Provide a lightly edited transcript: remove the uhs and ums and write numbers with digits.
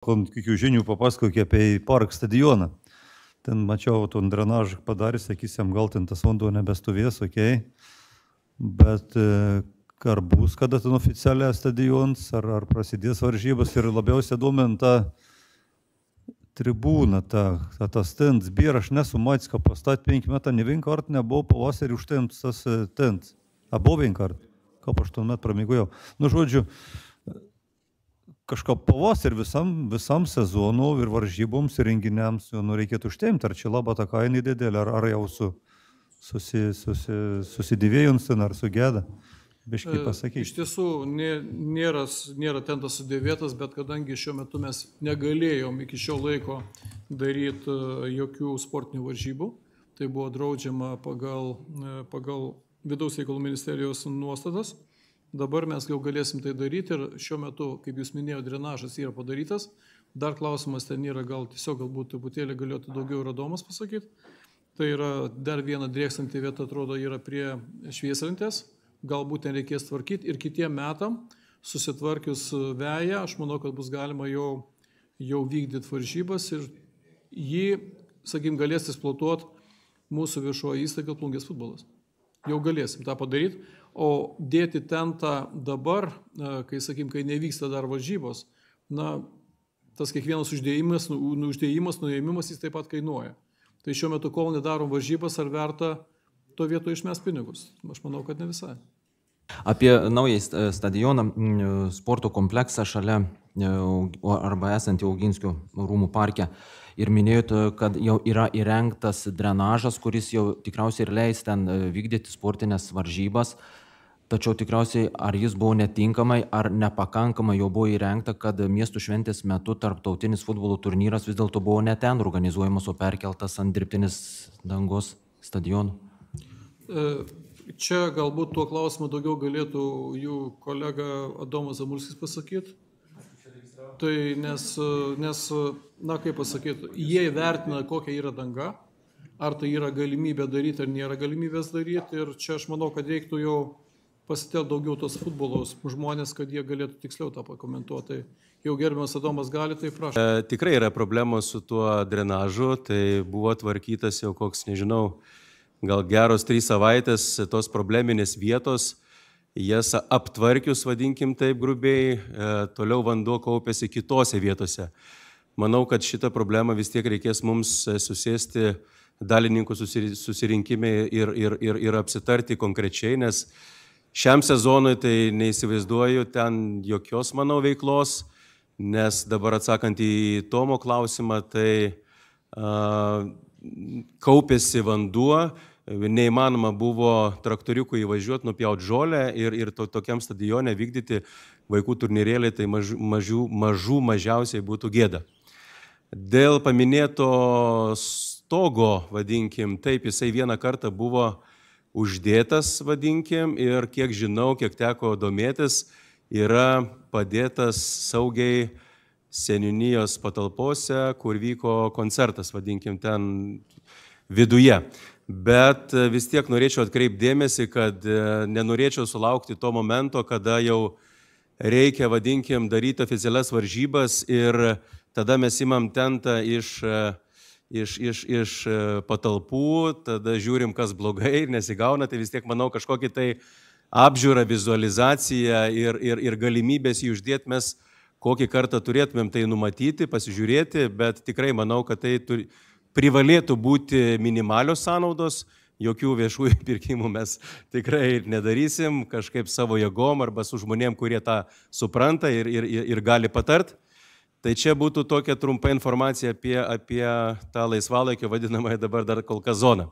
kokių žinių papasakok apie park stadioną. Ten mačiau, ton drenažą padarė, sakysim, gal ten tas vanduo nebestovės, okei. Bet ar bus kada ten oficialiai stadions, ar prasidės varžybos ir labiausiai domina tribūna, tas tents, bier, aš nesu matęs, kad pastatė 5 metų, ne vien kart nebuvo pavasarį užtemtas tas tents. Buvo vien kart, kaip 8 metų pramigojau. Nu, žodžiu, kažką pavasarį visam sezonu ir varžyboms, ir renginiams reikėtų užtemti. Ar čia labai ta kaina didelė, ar jau susidėvėjus ten, ar sugėda? Biškai pasakyti. Iš tiesų nėra tentas sudėvėtas, bet kadangi šiuo metu mes negalėjom iki šio laiko daryti jokių sportinių varžybų, tai buvo draudžiama pagal Vidaus reikalų ministerijos nuostatas. Dabar mes jau galėsim tai daryti ir šiuo metu, kaip jūs minėjote, drenažas yra padarytas. Dar klausimas ten yra, galbūt truputėlį galėtų daugiau ir Adomas pasakyti. Tai yra dar viena drėkstanti vieta, atrodo, yra prie šviesrantės. Galbūt ten reikės tvarkyti ir kitiem metam, susitvarkius veją, aš manau, kad bus galima jau vykdyti varžybas ir jį, galės eksploatuoti mūsų viešoji įstaiga Plungės futbolas. Jau galėsim tą padaryti, o dėti tentą dabar, kai nevyksta dar varžybos, tas kiekvienas uždėjimas, nuėmimas, jis taip pat kainuoja. Tai šiuo metu, kol nedarom varžybas, ar verta to vietoje išmes pinigus? Aš manau, kad ne visai. Apie naują stadioną, sporto kompleksą šalia arba esantį Oginskių rūmų parke. Ir minėjote, kad jau yra įrengtas drenažas, kuris jau tikriausiai ir leis ten vykdyti sportinės varžybas. Tačiau tikriausiai ar jis buvo netinkamai, ar nepakankamai jau buvo įrengta, kad miestų šventės metu tarptautinis futbolo turnyras vis dėlto buvo ne ten organizuojamas, o perkeltas ant dirbtinės dangos stadionų. Čia galbūt tuo klausimu daugiau galėtų jų kolega Adomas Zamulskis pasakyti. Tai nes, kaip pasakyti, jie įvertina, kokia yra danga, ar tai yra galimybė daryti, ar nėra galimybės daryti. Ir čia aš manau, kad reiktų jau pasitelkti daugiau tos futbolos žmonės, kad jie galėtų tiksliau tą pakomentuoti. Jau gerbiamas Adomas gali, tai prašau. Tikrai yra problemos su tuo drenažu, tai buvo tvarkytas jau koks, nežinau, gal geros 3 savaitės tos probleminės vietos, jas aptvarkius, vadinkim taip grubiai, toliau vanduo kaupėsi kitose vietose. Manau, kad šitą problemą vis tiek reikės mums susėsti dalininkų susirinkime ir apsitarti konkrečiai, nes šiam sezonui tai neįsivaizduoju ten jokios, manau, veiklos, nes dabar atsakant į Tomo klausimą, tai kaupėsi vanduo, neįmanoma buvo traktoriukų įvažiuoti, nupjauti žolę ir tokiam stadione vykdyti vaikų turnyrėlį, tai mažiausiai būtų gėda. Dėl paminėto stogo, vadinkim, taip, jisai vieną kartą buvo uždėtas, vadinkim, ir kiek žinau, kiek teko domėtis, yra padėtas saugiai seniūnijos patalpose, kur vyko koncertas, vadinkim, ten viduje. Bet vis tiek norėčiau atkreipti dėmesį, kad nenorėčiau sulaukti to momento, kada jau reikia, vadinkim, daryti oficialias varžybas ir tada mes imam tentą iš patalpų, tada žiūrim, kas blogai ir nesigauna, tai vis tiek, manau, kažkokį tai apžiūrą, vizualizaciją ir galimybės jį uždėti mes kokį kartą turėtumėm tai numatyti, pasižiūrėti, bet tikrai manau, kad tai privalėtų būti minimalios sąnaudos, jokių viešųjų pirkimų mes tikrai nedarysim, kažkaip savo jėgom arba su žmonėm, kurie tą supranta ir gali patart. Tai čia būtų tokia trumpa informacija apie tą laisvalaikio vadinamąją dabar dar kol kas zoną.